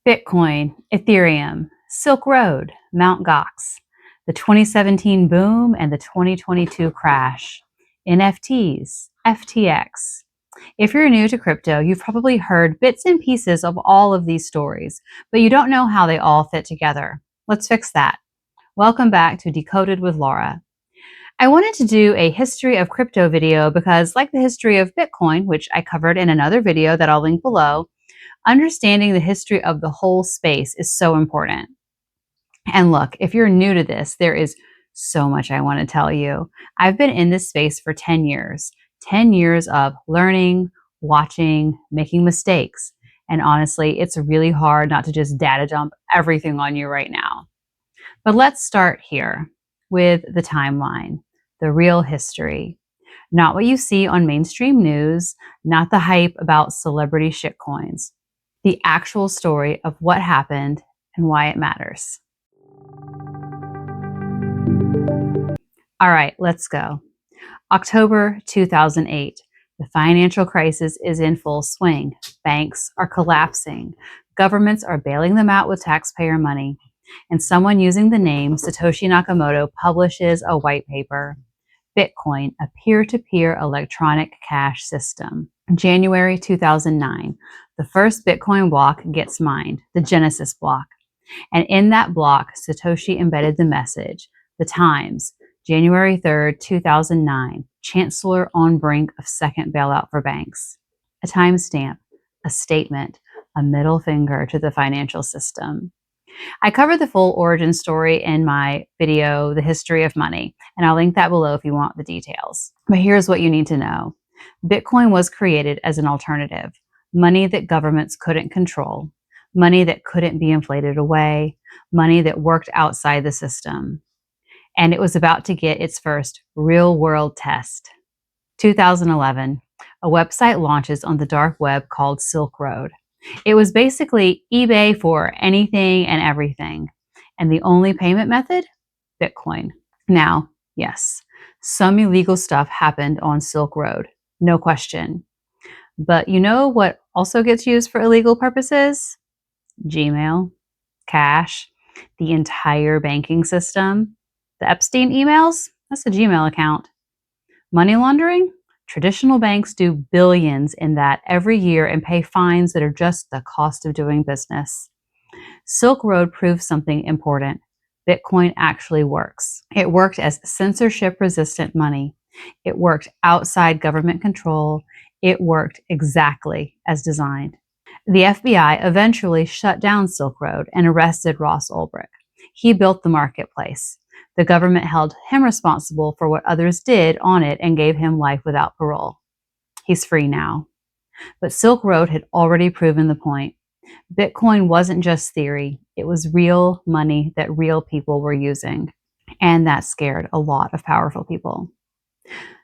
Bitcoin, Ethereum, Silk Road, Mt. Gox, the 2017 boom and the 2022 crash, NFTs, FTX. If you're new to crypto, you've probably heard bits and pieces of all of these stories, but you don't know how they all fit together. Let's fix that. Welcome back to Decoded with Laura. I wanted to do a history of crypto video because, like the history of Bitcoin, which I covered in another video that I'll link below, understanding the history of the whole space is so important. And look, if you're new to this, there is so much I want to tell you. I've been in this space for 10 years, 10 years of learning, watching, making mistakes. And honestly, it's really hard not to just data dump everything on you right now. But let's start here with the timeline, the real history. Not what you see on mainstream news, not the hype about celebrity shitcoins. The actual story of what happened and why it matters. All right, let's go. October 2008. The financial crisis is in full swing. Banks are collapsing. Governments are bailing them out with taxpayer money. And someone using the name Satoshi Nakamoto publishes a white paper, Bitcoin, a peer-to-peer electronic cash system. January 2009, the first Bitcoin block gets mined, the Genesis block. And in that block, Satoshi embedded the message, the Times, January 3rd, 2009, Chancellor on brink of second bailout for banks. A timestamp, a statement, a middle finger to the financial system. I covered the full origin story in my video, The History of Money, and I'll link that below if you want the details. But here's what you need to know. Bitcoin was created as an alternative, money that governments couldn't control, money that couldn't be inflated away, money that worked outside the system. And it was about to get its first real-world test. 2011, a website launches on the dark web called Silk Road. It was basically eBay for anything and everything. And the only payment method? Bitcoin. Now, yes, some illegal stuff happened on Silk Road, no question. But you know what also gets used for illegal purposes? Gmail, cash, the entire banking system. The Epstein emails? That's a Gmail account. Money laundering? Traditional banks do billions in that every year and pay fines that are just the cost of doing business. Silk Road proves something important. Bitcoin actually works. It worked as censorship-resistant money. It worked outside government control. It worked exactly as designed. The FBI eventually shut down Silk Road and arrested Ross Ulbricht. He built the marketplace. The government held him responsible for what others did on it and gave him life without parole. He's free now. But Silk Road had already proven the point. Bitcoin wasn't just theory. It was real money that real people were using. And that scared a lot of powerful people.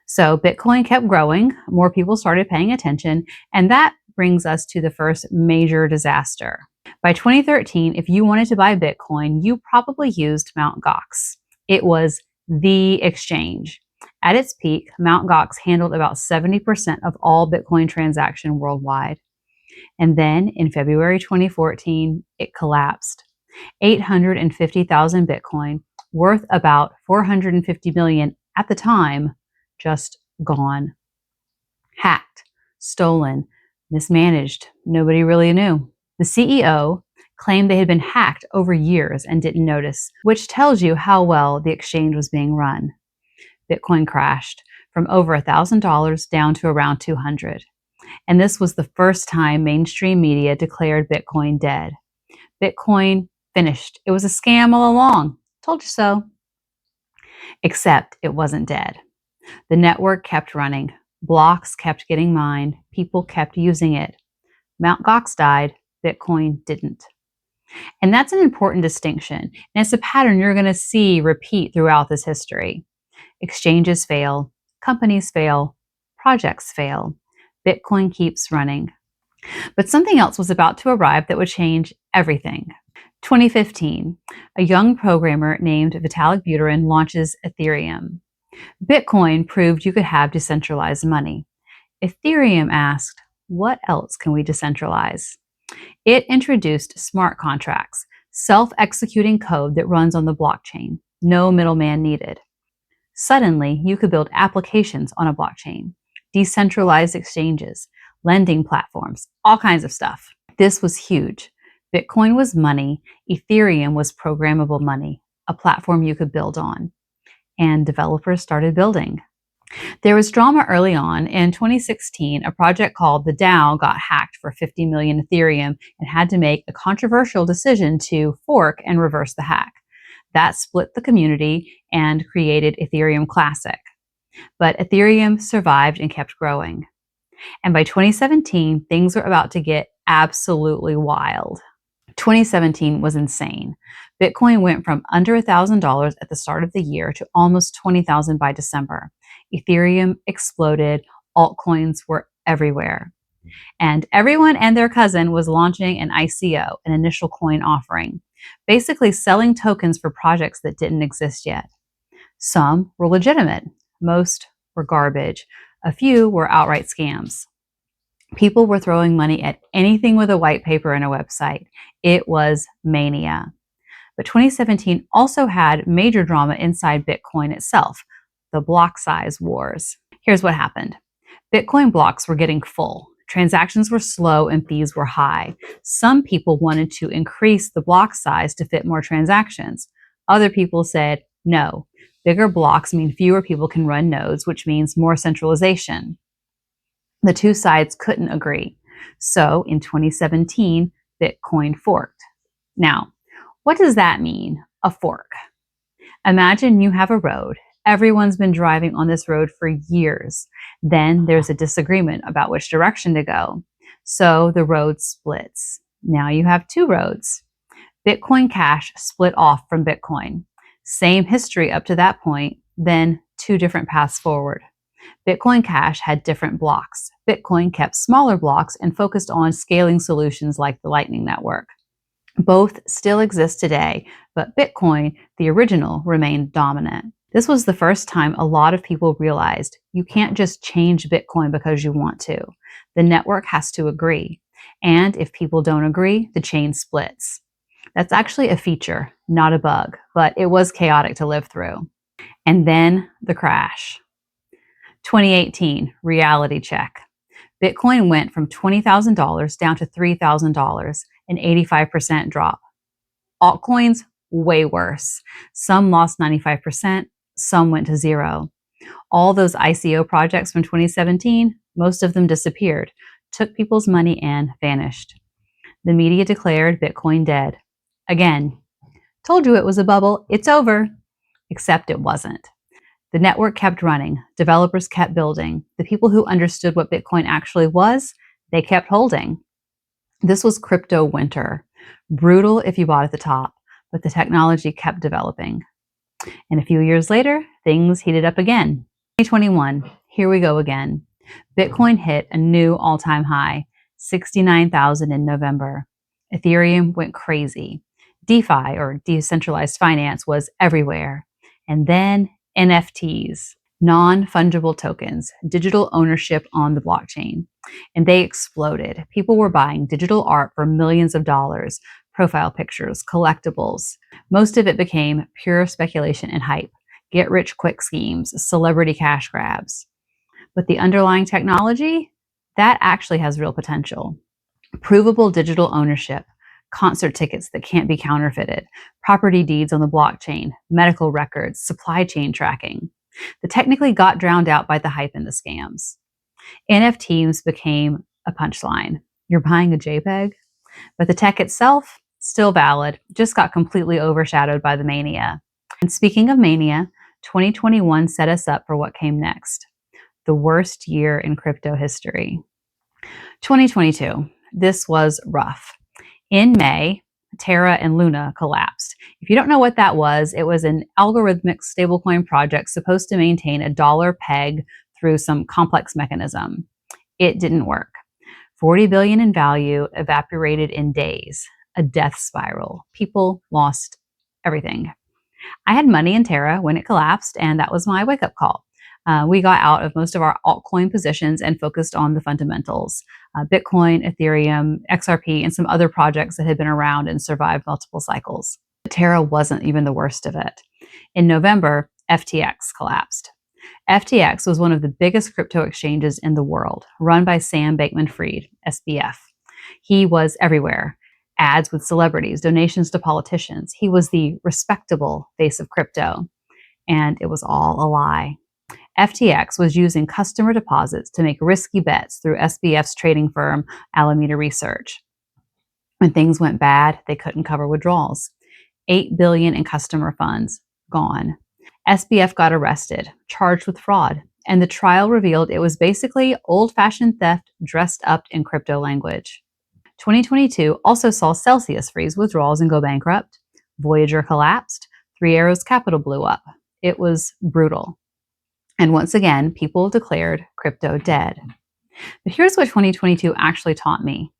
So Bitcoin kept growing. More people started paying attention. And that brings us to the first major disaster. By 2013, if you wanted to buy Bitcoin, you probably used Mt. Gox. It was the exchange. At its peak, Mt. Gox handled about 70% of all Bitcoin transactions worldwide. And then in February 2014, it collapsed. 850,000 Bitcoin, worth about 450 million at the time, just gone. Hacked, stolen, mismanaged. Nobody really knew. The CEO claimed they had been hacked over years and didn't notice, which tells you how well the exchange was being run. Bitcoin crashed from over $1,000 down to around $200. And this was the first time mainstream media declared Bitcoin dead. Bitcoin finished. It was a scam all along. Told you so. Except it wasn't dead. The network kept running. Blocks kept getting mined. People kept using it. Mt. Gox died. Bitcoin didn't. And that's an important distinction. And it's a pattern you're going to see repeat throughout this history. Exchanges fail. Companies fail. Projects fail. Bitcoin keeps running. But something else was about to arrive that would change everything. 2015, a young programmer named Vitalik Buterin launches Ethereum. Bitcoin proved you could have decentralized money. Ethereum asked, what else can we decentralize? It introduced smart contracts, self-executing code that runs on the blockchain, no middleman needed. Suddenly, you could build applications on a blockchain, decentralized exchanges, lending platforms, all kinds of stuff. This was huge. Bitcoin was money, Ethereum was programmable money, a platform you could build on. And developers started building. There was drama early on. In 2016, a project called the DAO got hacked for 50 million Ethereum and had to make a controversial decision to fork and reverse the hack. That split the community and created Ethereum Classic. But Ethereum survived and kept growing. And by 2017, things were about to get absolutely wild. 2017 was insane. Bitcoin went from under $1,000 at the start of the year to almost 20,000 by December. Ethereum exploded. Altcoins were everywhere. And everyone and their cousin was launching an ICO, an initial coin offering, basically selling tokens for projects that didn't exist yet. Some were legitimate. Most were garbage. A few were outright scams. People were throwing money at anything with a white paper and a website. It was mania. But 2017 also had major drama inside Bitcoin itself, the block size wars. Here's what happened. Bitcoin blocks were getting full. Transactions were slow and fees were high. Some people wanted to increase the block size to fit more transactions. Other people said, no, bigger blocks mean fewer people can run nodes, which means more centralization. The two sides couldn't agree. So in 2017, Bitcoin forked. Now, what does that mean, a fork? Imagine you have a road. Everyone's been driving on this road for years. Then there's a disagreement about which direction to go. So the road splits. Now you have two roads. Bitcoin Cash split off from Bitcoin. Same history up to that point, then two different paths forward. Bitcoin Cash had different blocks. Bitcoin kept smaller blocks and focused on scaling solutions like the Lightning Network. Both still exist today, but Bitcoin, the original, remained dominant. This was the first time a lot of people realized you can't just change Bitcoin because you want to. The network has to agree. And if people don't agree, the chain splits. That's actually a feature, not a bug, but it was chaotic to live through. And then the crash. 2018, reality check. Bitcoin went from $20,000 down to $3,000, an 85% drop. Altcoins, way worse. Some lost 95%, some went to zero. All those ICO projects from 2017, most of them disappeared, took people's money and vanished. The media declared Bitcoin dead. Again, told you it was a bubble, it's over. Except it wasn't. The network kept running, developers kept building. The people who understood what Bitcoin actually was, they kept holding. This was crypto winter. Brutal if you bought at the top, but the technology kept developing. And a few years later, things heated up again. 2021, here we go again. Bitcoin hit a new all-time high, 69,000 in November. Ethereum went crazy. DeFi, or decentralized finance, was everywhere. And then NFTs, non-fungible tokens, digital ownership on the blockchain. And they exploded. People were buying digital art for millions of dollars, profile pictures, collectibles. Most of it became pure speculation and hype, get-rich-quick schemes, celebrity cash grabs. But the underlying technology, that actually has real potential. Provable digital ownership, concert tickets that can't be counterfeited, property deeds on the blockchain, medical records, supply chain tracking. The technically got drowned out by the hype and the scams. NFTs became a punchline. You're buying a JPEG? But the tech itself, still valid, just got completely overshadowed by the mania. And speaking of mania, 2021 set us up for what came next. The worst year in crypto history. 2022, this was rough. In May, Terra and Luna collapsed. If you don't know what that was, it was an algorithmic stablecoin project supposed to maintain a dollar peg through some complex mechanism. It didn't work. 40 billion in value evaporated in days. A death spiral. People lost everything. I had money in Terra when it collapsed, and that was my wake-up call. We got out of most of our altcoin positions and focused on the fundamentals. Bitcoin, Ethereum, XRP, and some other projects that had been around and survived multiple cycles. Terra wasn't even the worst of it. In November, FTX collapsed. FTX was one of the biggest crypto exchanges in the world, run by Sam Bankman-Fried, SBF. He was everywhere. Ads with celebrities, donations to politicians. He was the respectable face of crypto. And it was all a lie. FTX was using customer deposits to make risky bets through SBF's trading firm, Alameda Research. When things went bad, they couldn't cover withdrawals. $8 billion in customer funds gone. SBF got arrested, charged with fraud, and the trial revealed it was basically old-fashioned theft dressed up in crypto language. 2022 also saw Celsius freeze withdrawals and go bankrupt. Voyager collapsed. Three Arrows Capital blew up. It was brutal. And once again, people declared crypto dead. But here's what 2022 actually taught me.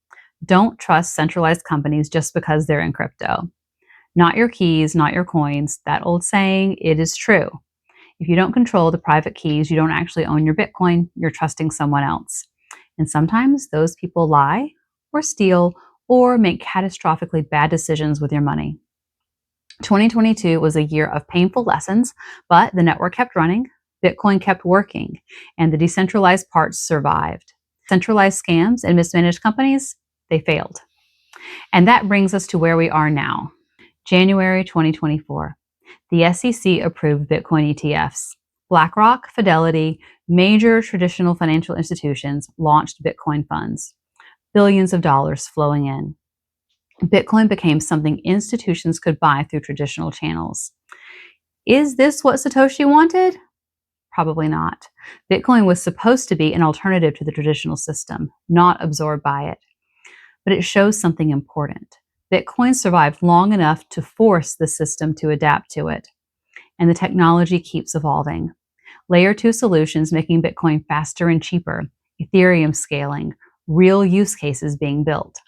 Don't trust centralized companies just because they're in crypto. Not your keys, not your coins. That old saying, it is true. If you don't control the private keys, you don't actually own your Bitcoin, you're trusting someone else. And sometimes those people lie or steal or make catastrophically bad decisions with your money. 2022 was a year of painful lessons, but the network kept running, Bitcoin kept working, and the decentralized parts survived. Centralized scams and mismanaged companies, they failed. And that brings us to where we are now. January 2024. The SEC approved Bitcoin ETFs. BlackRock, Fidelity, major traditional financial institutions launched Bitcoin funds. Billions of dollars flowing in. Bitcoin became something institutions could buy through traditional channels. Is this what Satoshi wanted? Probably not. Bitcoin was supposed to be an alternative to the traditional system, not absorbed by it. But it shows something important. Bitcoin survived long enough to force the system to adapt to it. And the technology keeps evolving. Layer 2 solutions making Bitcoin faster and cheaper, Ethereum scaling, real use cases being built.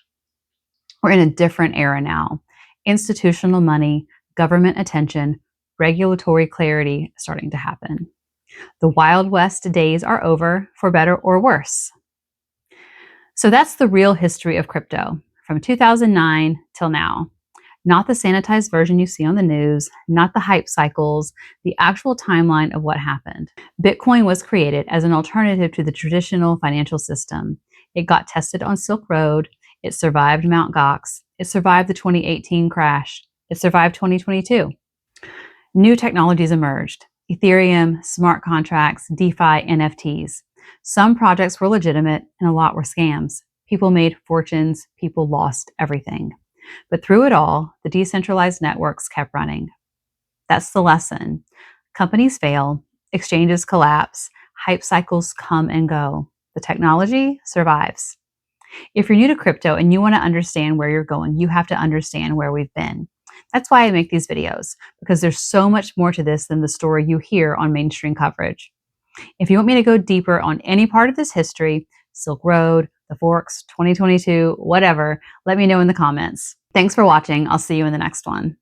We're in a different era now. Institutional money, government attention, regulatory clarity starting to happen. The Wild West days are over, for better or worse. So that's the real history of crypto, from 2009 till now. Not the sanitized version you see on the news, not the hype cycles, the actual timeline of what happened. Bitcoin was created as an alternative to the traditional financial system. It got tested on Silk Road. It survived Mt. Gox. It survived the 2018 crash. It survived 2022. New technologies emerged. Ethereum, smart contracts, DeFi, NFTs. Some projects were legitimate and a lot were scams. People made fortunes. People lost everything. But through it all, the decentralized networks kept running. That's the lesson. Companies fail, exchanges collapse, hype cycles come and go. The technology survives. If you're new to crypto and you want to understand where you're going, you have to understand where we've been. That's why I make these videos, because there's so much more to this than the story you hear on mainstream coverage. If you want me to go deeper on any part of this history, Silk Road, the forks, 2022, whatever, let me know in the comments. Thanks for watching. I'll see you in the next one.